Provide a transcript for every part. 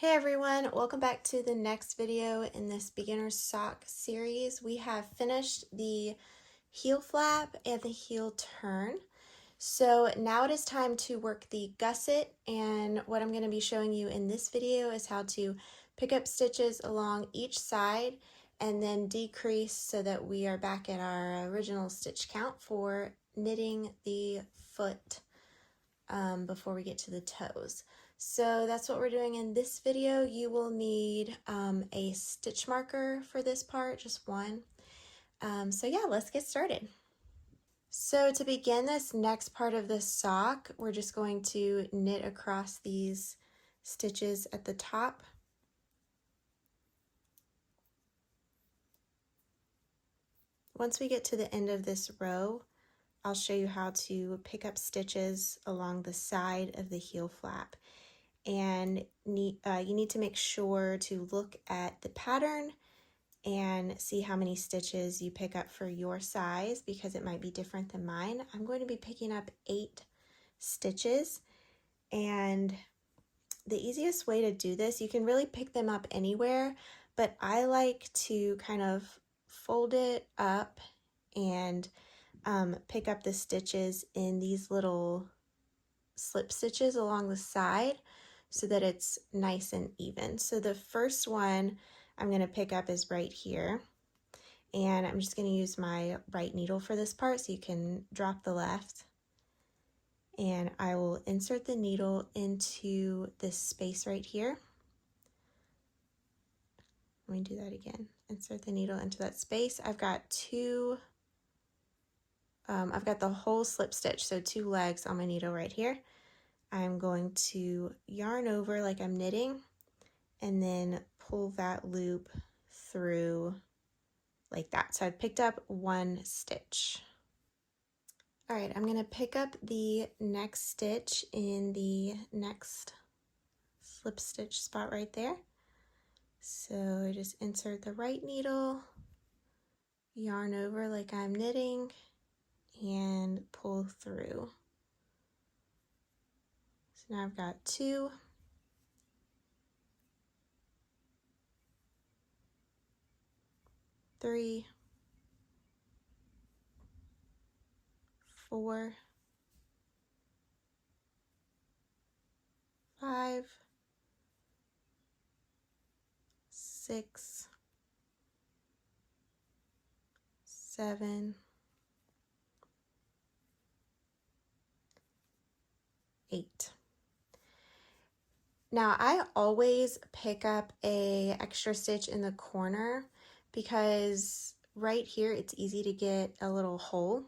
Hey everyone, welcome back to the next video in this beginner sock series. We have finished the heel flap and the heel turn. So now it is time to work the gusset, and what I'm going to be showing you in this video is how to pick up stitches along each side and then decrease so that we are back at our original stitch count for knitting the foot before we get to the toes. So that's what we're doing in this video. You will need a stitch marker for this part, just one. So yeah, let's get started. So to begin this next part of the sock, we're just going to knit across these stitches at the top. Once we get to the end of this row, I'll show you how to pick up stitches along the side of the heel flap. And you need to make sure to look at the pattern and see how many stitches you pick up for your size, because it might be different than mine. I'm going to be picking up 8 stitches, and the easiest way to do this, you can really pick them up anywhere, but I like to kind of fold it up and pick up the stitches in these little slip stitches along the side so that it's nice and even. So the first one I'm going to pick up is right here, and I'm just going to use my right needle for this part, so you can drop the left, and I will insert the needle into this space right here. Let me do that again. Insert the needle into that space. I've got I've got the whole slip stitch, so 2 legs on my needle right here. I'm going to yarn over like I'm knitting and then pull that loop through like that. So I've picked up 1 stitch. All right, I'm going to pick up the next stitch in the next slip stitch spot right there. So I just insert the right needle, yarn over like I'm knitting, and pull through. So now I've got 2. 3, 4, 5, 6, 7, 8. Now I always pick up a extra stitch in the corner because right here it's easy to get a little hole.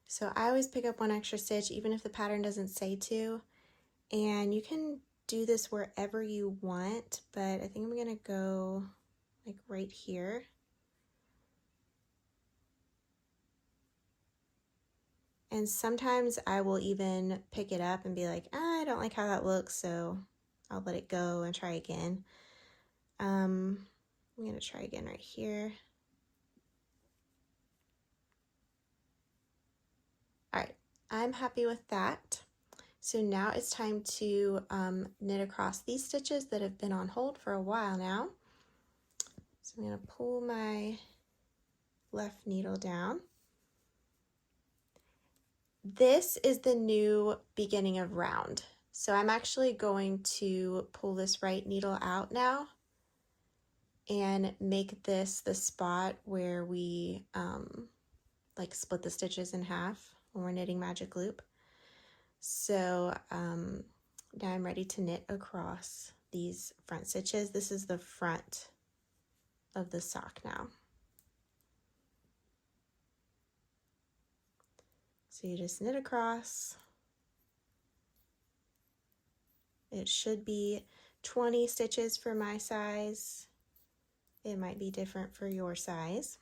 So I always pick up 1 extra stitch even if the pattern doesn't say to, and you can do this wherever you want, but I think I'm gonna go like right here. And sometimes I will even pick it up and be like, I don't like how that looks, so I'll let it go and try again. I'm going to try again right here. All right, I'm happy with that. So now it's time to knit across these stitches that have been on hold for a while now. So I'm going to pull my left needle down. This is the new beginning of round. So I'm actually going to pull this right needle out now and make this the spot where we like split the stitches in half when we're knitting magic loop. So now I'm ready to knit across these front stitches. This is the front of the sock now. So you just knit across. It should be 20 stitches for my size. It might be different for your size.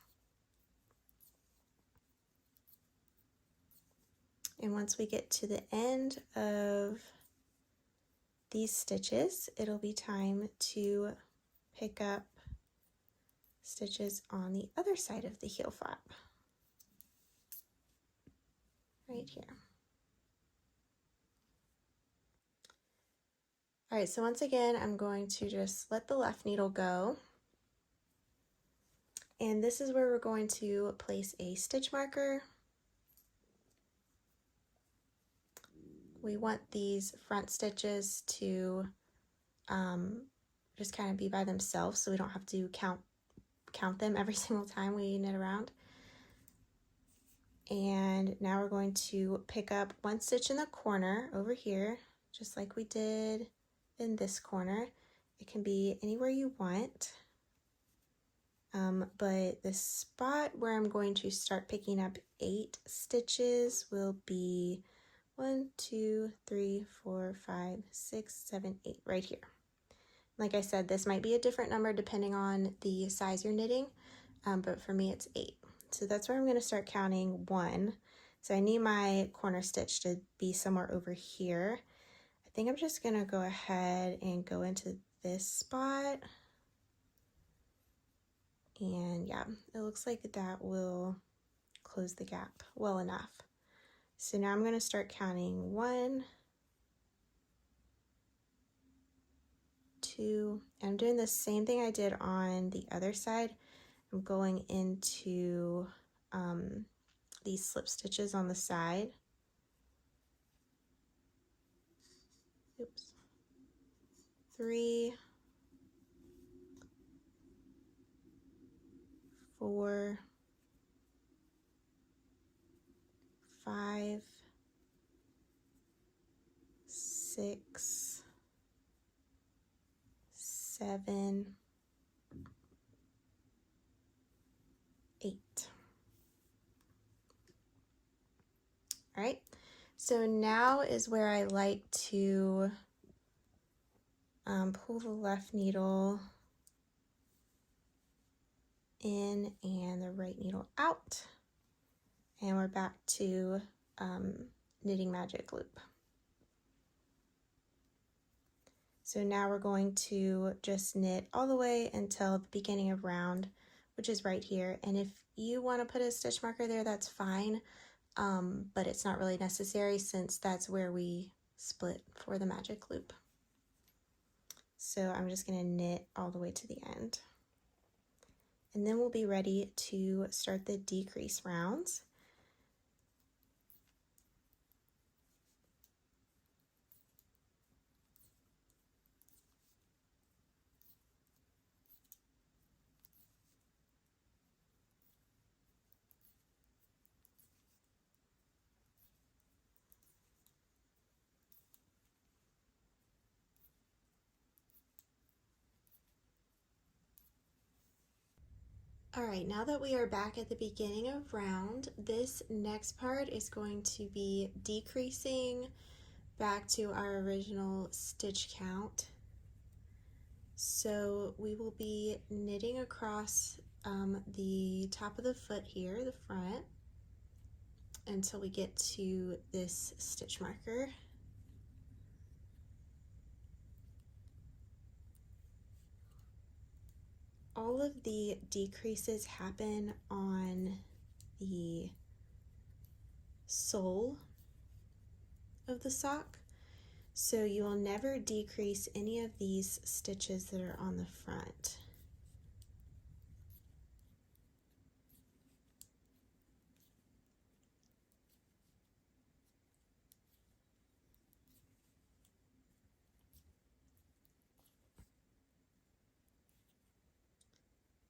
And once we get to the end of these stitches, it'll be time to pick up stitches on the other side of the heel flap, right here. All right, so once again, I'm going to just let the left needle go. And this is where we're going to place a stitch marker. We want these front stitches to just kind of be by themselves, so we don't have to count them every single time we knit around. And now we're going to pick up one stitch in the corner over here, just like we did in this corner. It can be anywhere you want, but the spot where I'm going to start picking up 8 stitches will be 1, 2, 3, 4, 5, 6, 7, 8, right here. Like I said, this might be a different number depending on the size you're knitting, but for me it's 8. So that's where I'm going to start counting 1. So I need my corner stitch to be somewhere over here. I think I'm just going to go ahead and go into this spot. And yeah, it looks like that will close the gap well enough. So now I'm going to start counting 1, 2, and I'm doing the same thing I did on the other side. I'm going into these slip stitches on the side. Oops. 3, 4, 5, 6, 7, 8. All right, so now is where I like to pull the left needle in and the right needle out, and we're back to knitting magic loop. So now we're going to just knit all the way until the beginning of round, which is right here. And if you want to put a stitch marker there, that's fine, but it's not really necessary since that's where we split for the magic loop. So I'm just going to knit all the way to the end. And then we'll be ready to start the decrease rounds. All right, now that we are back at the beginning of round, this next part is going to be decreasing back to our original stitch count. So we will be knitting across the top of the foot here, the front, until we get to this stitch marker. All of the decreases happen on the sole of the sock, so you will never decrease any of these stitches that are on the front.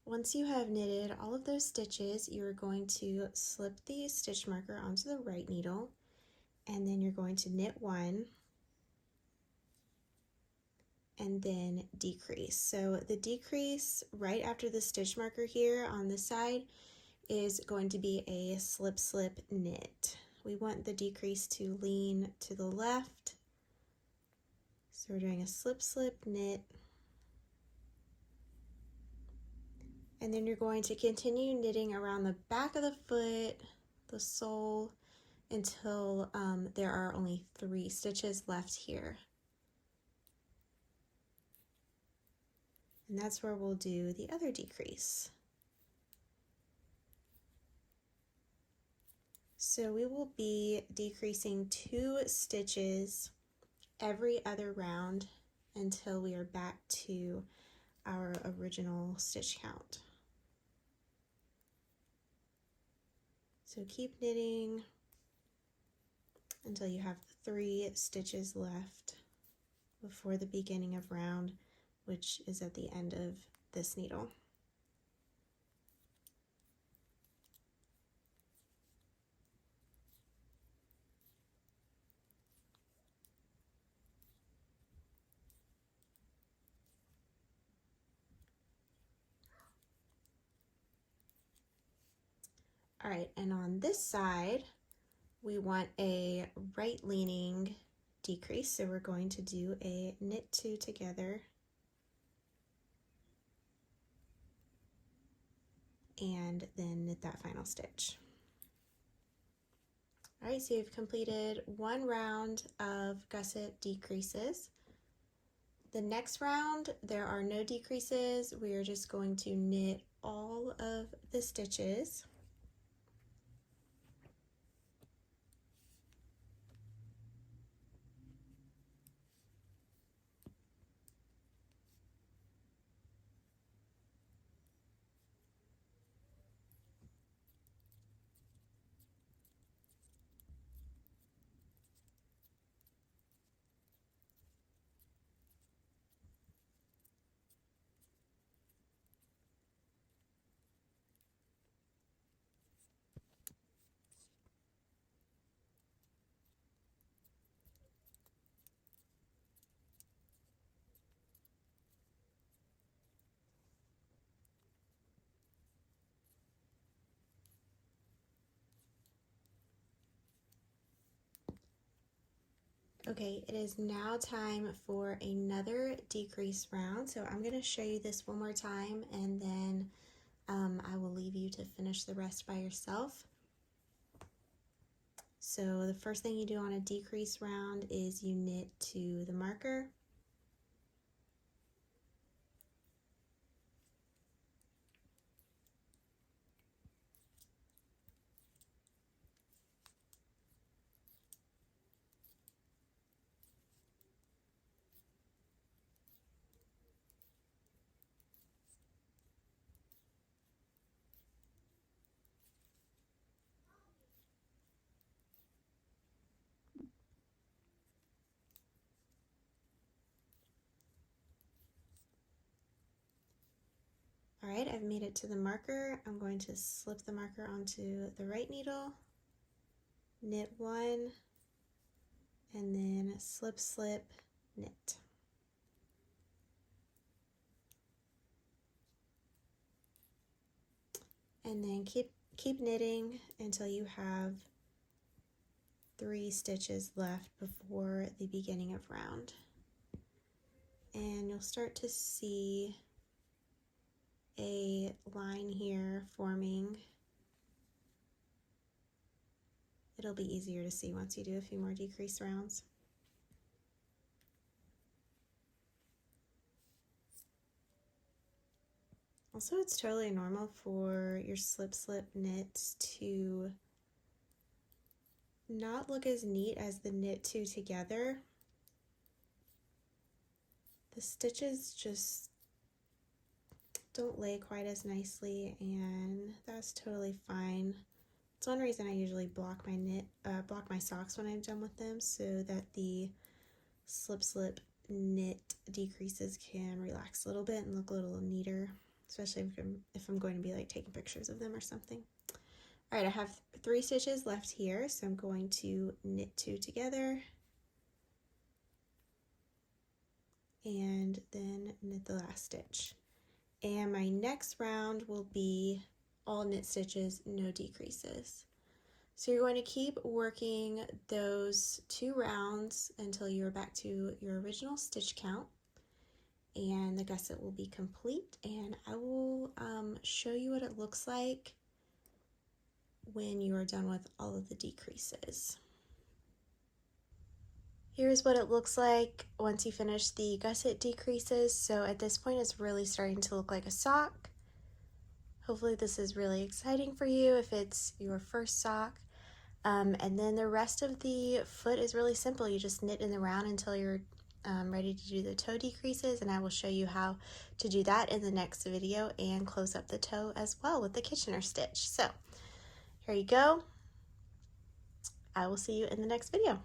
Once you have knitted all of those stitches, you're going to slip the stitch marker onto the right needle, and then you're going to knit 1 and then decrease. So the decrease right after the stitch marker here on this side is going to be a slip slip knit. We want the decrease to lean to the left, so we're doing a slip slip knit. And then you're going to continue knitting around the back of the foot, the sole, until there are only 3 stitches left here. And that's where we'll do the other decrease. So we will be decreasing 2 stitches every other round until we are back to our original stitch count. So keep knitting until you have 3 stitches left before the beginning of round, which is at the end of this needle. All right, and on this side, we want a right leaning decrease, so we're going to do a knit 2 together and then knit that final stitch. All right, so you've completed 1 round of gusset decreases. The next round, there are no decreases. We are just going to knit all of the stitches. Okay, it is now time for another decrease round. So I'm going to show you this one more time, and then I will leave you to finish the rest by yourself. So the first thing you do on a decrease round is you knit to the marker. All right, I've made it to the marker. I'm going to slip the marker onto the right needle, knit 1, and then slip, slip, knit. And then keep knitting until you have 3 stitches left before the beginning of round. And you'll start to see a line here forming. It'll be easier to see once you do a few more decrease rounds. Also, it's totally normal for your slip slip knits to not look as neat as the knit 2 together. The stitches just don't lay quite as nicely, and that's totally fine. It's one reason I usually block my socks when I'm done with them, so that the slip slip knit decreases can relax a little bit and look a little neater, especially if I'm going to be like taking pictures of them or something. All right, I have 3 stitches left here, so I'm going to knit 2 together and then knit the last stitch. And my next round will be all knit stitches, no decreases. So you're going to keep working those 2 rounds until you're back to your original stitch count, and the gusset will be complete, and I will show you what it looks like when you are done with all of the decreases. Here's what it looks like once you finish the gusset decreases. So at this point, it's really starting to look like a sock. Hopefully this is really exciting for you if it's your first sock. And then the rest of the foot is really simple. You just knit in the round until you're ready to do the toe decreases, and I will show you how to do that in the next video and close up the toe as well with the Kitchener stitch. So here you go. I will see you in the next video.